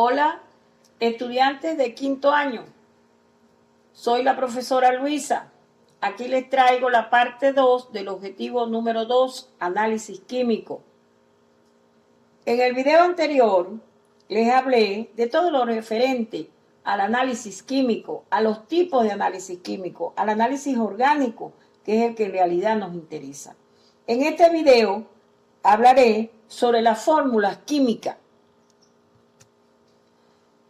Hola, estudiantes de quinto año. Soy la profesora Luisa. Aquí les traigo la parte 2 del objetivo número 2, análisis químico. En el video anterior les hablé de todo lo referente al análisis químico, a los tipos de análisis químico, al análisis orgánico, que es el que en realidad nos interesa. En este video hablaré sobre las fórmulas químicas.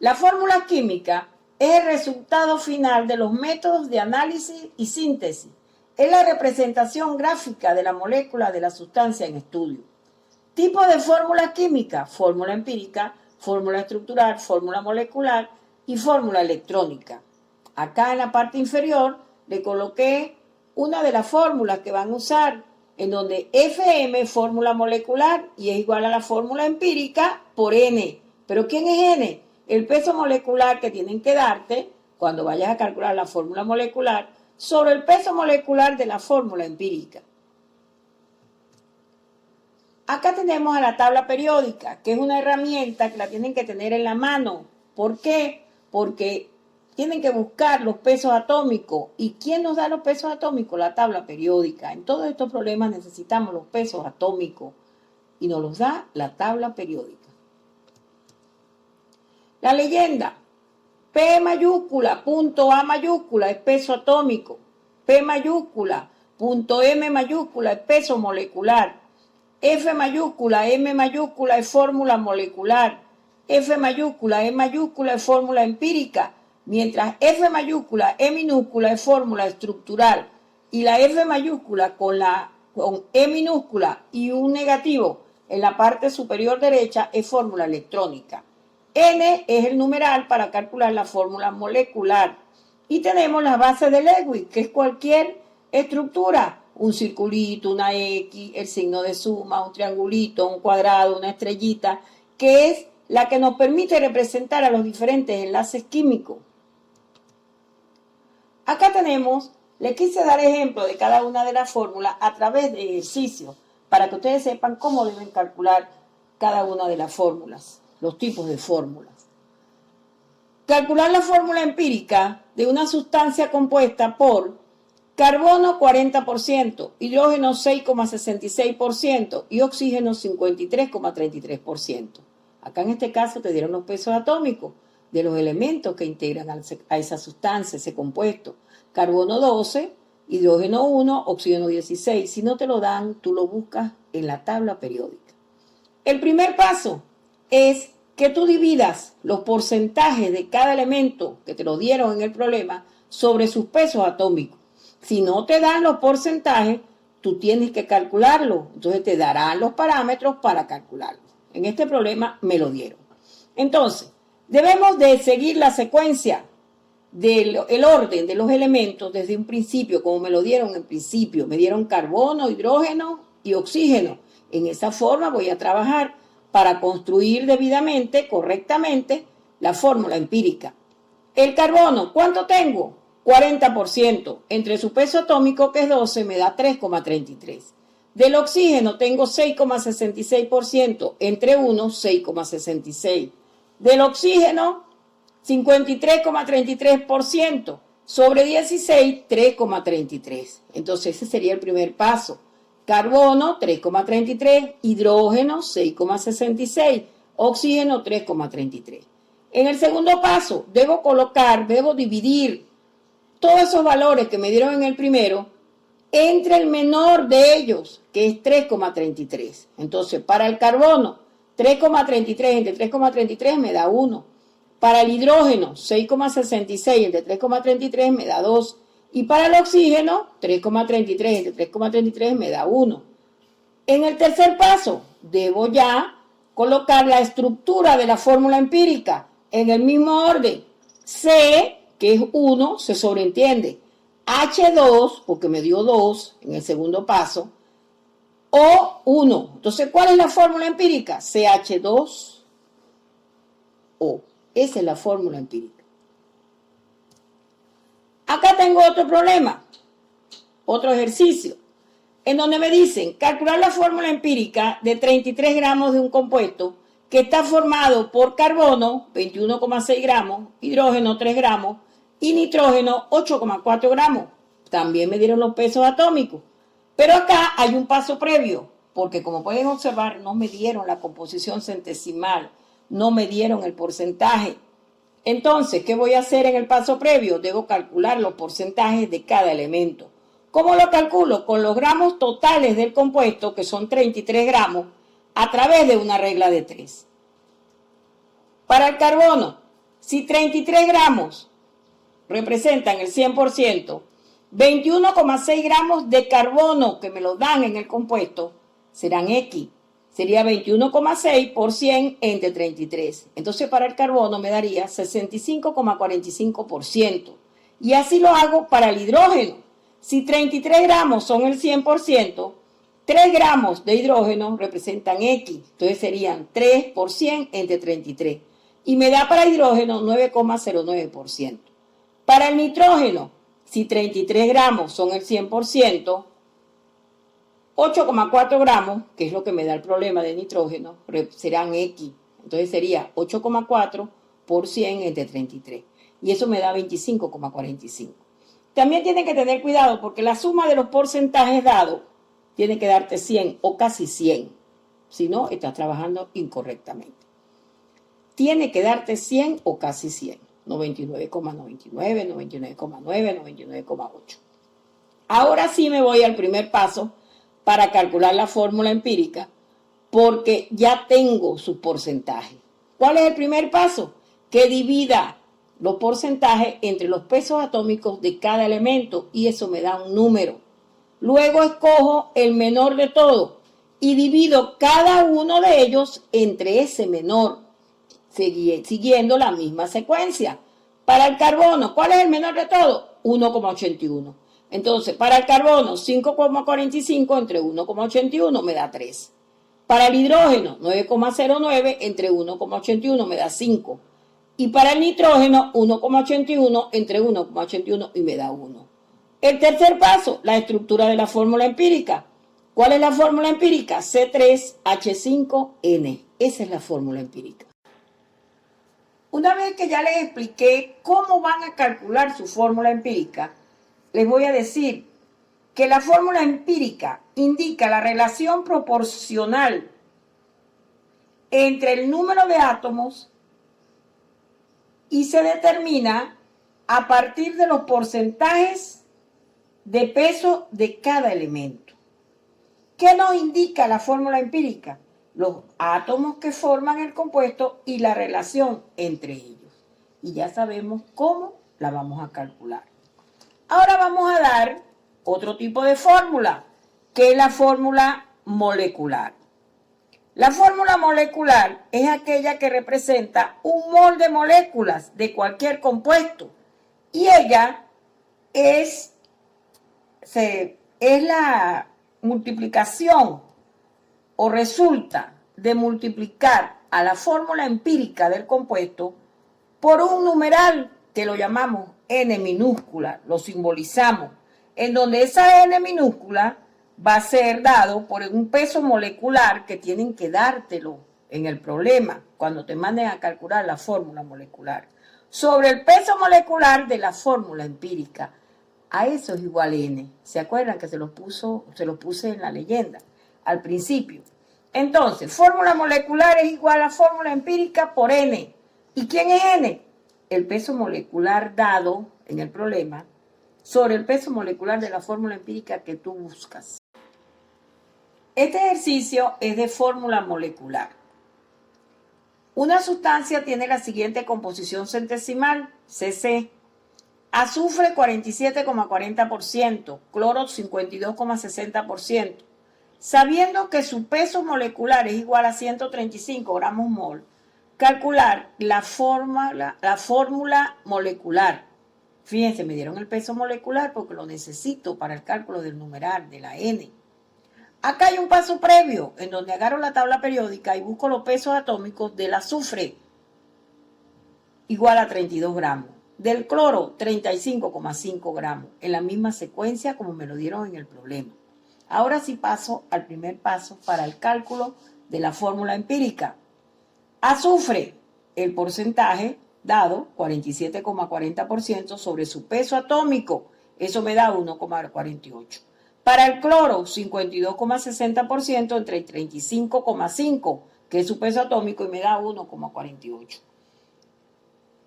La fórmula química es el resultado final de los métodos de análisis y síntesis. Es la representación gráfica de la molécula de la sustancia en estudio. Tipo de fórmula química: fórmula empírica, fórmula estructural, fórmula molecular y fórmula electrónica. Acá en la parte inferior le coloqué una de las fórmulas que van a usar, en donde Fm es fórmula molecular y es igual a la fórmula empírica por N. ¿Pero quién es N? El peso molecular que tienen que darte cuando vayas a calcular la fórmula molecular sobre el peso molecular de la fórmula empírica. Acá tenemos a la tabla periódica, que es una herramienta que la tienen que tener en la mano. ¿Por qué? Porque tienen que buscar los pesos atómicos. ¿Y quién nos da los pesos atómicos? La tabla periódica. En todos estos problemas necesitamos los pesos atómicos y nos los da la tabla periódica. La leyenda: P mayúscula, punto A mayúscula es peso atómico. P mayúscula, punto M mayúscula es peso molecular. F mayúscula, M mayúscula es fórmula molecular. F mayúscula, E mayúscula es fórmula empírica. Mientras F mayúscula, E minúscula es fórmula estructural. Y la F mayúscula con E minúscula y un negativo en la parte superior derecha es fórmula electrónica. N es el numeral para calcular la fórmula molecular. Y tenemos las bases de Lewis, que es cualquier estructura. Un circulito, una X, el signo de suma, un triangulito, un cuadrado, una estrellita, que es la que nos permite representar a los diferentes enlaces químicos. Acá tenemos, les quise dar ejemplo de cada una de las fórmulas a través de ejercicios, para que ustedes sepan cómo deben calcular cada una de las fórmulas, los tipos de fórmulas. Calcular la fórmula empírica de una sustancia compuesta por carbono 40%, hidrógeno 6,66% y oxígeno 53,33%. Acá en este caso te dieron los pesos atómicos de los elementos que integran a esa sustancia, ese compuesto. Carbono 12, hidrógeno 1, oxígeno 16. Si no te lo dan, tú lo buscas en la tabla periódica. El primer paso es que tú dividas los porcentajes de cada elemento que te lo dieron en el problema sobre sus pesos atómicos. Si no te dan los porcentajes, tú tienes que calcularlo. Entonces te darán los parámetros para calcularlo. En este problema me lo dieron. Entonces, debemos de seguir la secuencia el orden de los elementos desde un principio, como me lo dieron en principio. Me dieron carbono, hidrógeno y oxígeno. En esa forma voy a trabajar para construir debidamente, correctamente, la fórmula empírica. El carbono, ¿cuánto tengo? 40%. Entre su peso atómico, que es 12, me da 3,33. Del oxígeno tengo 6,66%. Entre 1, 6,66. Del oxígeno, 53,33%. Sobre 16, 3,33. Entonces ese sería el primer paso. Carbono 3,33, hidrógeno 6,66, oxígeno 3,33. En el segundo paso debo dividir todos esos valores que me dieron en el primero entre el menor de ellos, que es 3,33. Entonces, para el carbono, 3,33 entre 3,33 me da 1. Para el hidrógeno, 6,66 entre 3,33 me da 2. Y para el oxígeno, 3,33 entre 3,33 me da 1. En el tercer paso, debo ya colocar la estructura de la fórmula empírica en el mismo orden. C, que es 1, se sobreentiende. H2, porque me dio 2 en el segundo paso. O1. Entonces, ¿cuál es la fórmula empírica? CH2O. Esa es la fórmula empírica. Acá tengo otro problema, otro ejercicio, en donde me dicen calcular la fórmula empírica de 33 gramos de un compuesto que está formado por carbono, 21,6 gramos, hidrógeno, 3 gramos, y nitrógeno, 8,4 gramos. También me dieron los pesos atómicos. Pero acá hay un paso previo, porque como pueden observar, no me dieron la composición centesimal, no me dieron el porcentaje. Entonces, ¿qué voy a hacer en el paso previo? Debo calcular los porcentajes de cada elemento. ¿Cómo lo calculo? Con los gramos totales del compuesto, que son 33 gramos, a través de una regla de 3. Para el carbono, si 33 gramos representan el 100%, 21,6 gramos de carbono que me lo dan en el compuesto serán X. Sería 21,6 por 100 entre 33. Entonces para el carbono me daría 65,45%. Y así lo hago para el hidrógeno. Si 33 gramos son el 100%, 3 gramos de hidrógeno representan X. Entonces serían 3 por 100 entre 33. Y me da para hidrógeno 9,09%. Para el nitrógeno, si 33 gramos son el 100%, 8,4 gramos, que es lo que me da el problema de nitrógeno, serán X. Entonces sería 8,4 por 100 entre 33. Y eso me da 25,45. También tienen que tener cuidado porque la suma de los porcentajes dados tiene que darte 100 o casi 100. Si no, estás trabajando incorrectamente. Tiene que darte 100 o casi 100. 99,99, 99,9, 99,8. Ahora sí me voy al primer paso para calcular la fórmula empírica, porque ya tengo su porcentaje. ¿Cuál es el primer paso? Que divida los porcentajes entre los pesos atómicos de cada elemento y eso me da un número. Luego escojo el menor de todos y divido cada uno de ellos entre ese menor, siguiendo la misma secuencia. Para el carbono, ¿cuál es el menor de todos? 1,81. Entonces, para el carbono, 5,45 entre 1,81 me da 3. Para el hidrógeno, 9,09 entre 1,81 me da 5. Y para el nitrógeno, 1,81 entre 1,81 y me da 1. El tercer paso, la estructura de la fórmula empírica. ¿Cuál es la fórmula empírica? C3H5N. Esa es la fórmula empírica. Una vez que ya les expliqué cómo van a calcular su fórmula empírica, les voy a decir que la fórmula empírica indica la relación proporcional entre el número de átomos y se determina a partir de los porcentajes de peso de cada elemento. ¿Qué nos indica la fórmula empírica? Los átomos que forman el compuesto y la relación entre ellos. Y ya sabemos cómo la vamos a calcular. Ahora vamos a dar otro tipo de fórmula, que es la fórmula molecular. La fórmula molecular es aquella que representa un mol de moléculas de cualquier compuesto. Y ella es la multiplicación o resulta de multiplicar a la fórmula empírica del compuesto por un numeral que lo llamamos N minúscula, lo simbolizamos, en donde esa N minúscula va a ser dado por un peso molecular que tienen que dártelo en el problema cuando te manden a calcular la fórmula molecular, sobre el peso molecular de la fórmula empírica. A eso es igual N. ¿Se acuerdan que se lo puse en la leyenda al principio? Entonces, fórmula molecular es igual a fórmula empírica por N. ¿Y quién es N? El peso molecular dado en el problema sobre el peso molecular de la fórmula empírica que tú buscas. Este ejercicio es de fórmula molecular. Una sustancia tiene la siguiente composición centesimal, CC. Azufre 47,40%, cloro 52,60%. Sabiendo que su peso molecular es igual a 135 gramos mol, calcular la fórmula molecular. Fíjense, me dieron el peso molecular porque lo necesito para el cálculo del numeral de la N. Acá hay un paso previo en donde agarro la tabla periódica y busco los pesos atómicos del azufre, igual a 32 gramos. Del cloro, 35,5 gramos, en la misma secuencia como me lo dieron en el problema. Ahora sí paso al primer paso para el cálculo de la fórmula empírica. Azufre, el porcentaje dado, 47,40% sobre su peso atómico, eso me da 1,48. Para el cloro, 52,60% entre 35,5%, que es su peso atómico, y me da 1,48.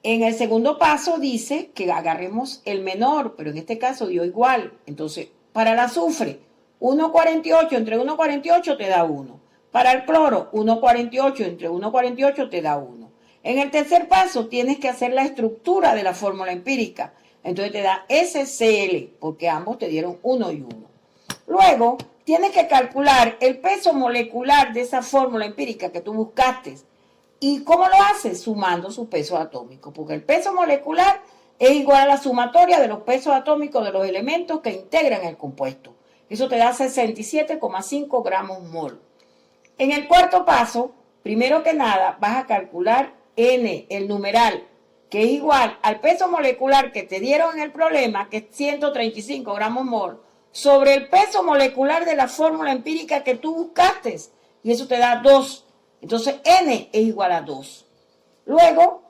En el segundo paso dice que agarremos el menor, pero en este caso dio igual. Entonces, para el azufre, 1,48 entre 1,48 te da 1. Para el cloro, 1,48 entre 1,48 te da 1. En el tercer paso tienes que hacer la estructura de la fórmula empírica. Entonces te da SCl, porque ambos te dieron 1 y 1. Luego, tienes que calcular el peso molecular de esa fórmula empírica que tú buscaste. ¿Y cómo lo haces? Sumando su peso atómico, porque el peso molecular es igual a la sumatoria de los pesos atómicos de los elementos que integran el compuesto. Eso te da 67,5 gramos mol. En el cuarto paso, primero que nada, vas a calcular N, el numeral, que es igual al peso molecular que te dieron en el problema, que es 135 gramos mol, sobre el peso molecular de la fórmula empírica que tú buscaste. Y eso te da 2. Entonces, N es igual a 2. Luego,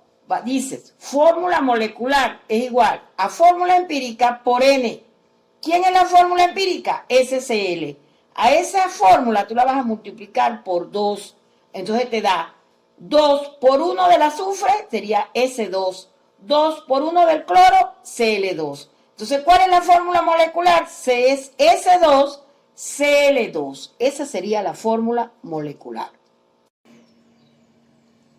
dices, fórmula molecular es igual a fórmula empírica por N. ¿Quién es la fórmula empírica? SCl. A esa fórmula tú la vas a multiplicar por 2. Entonces te da 2 por 1 del azufre, sería S2. 2 por 1 del cloro, Cl2. Entonces, ¿cuál es la fórmula molecular? Es S2, Cl2. Esa sería la fórmula molecular.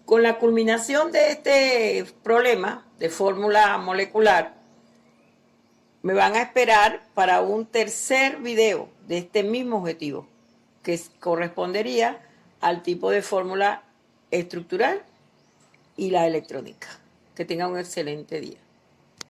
Con la culminación de este problema de fórmula molecular, me van a esperar para un tercer video de este mismo objetivo, que correspondería al tipo de fórmula estructural y la electrónica. Que tengan un excelente día.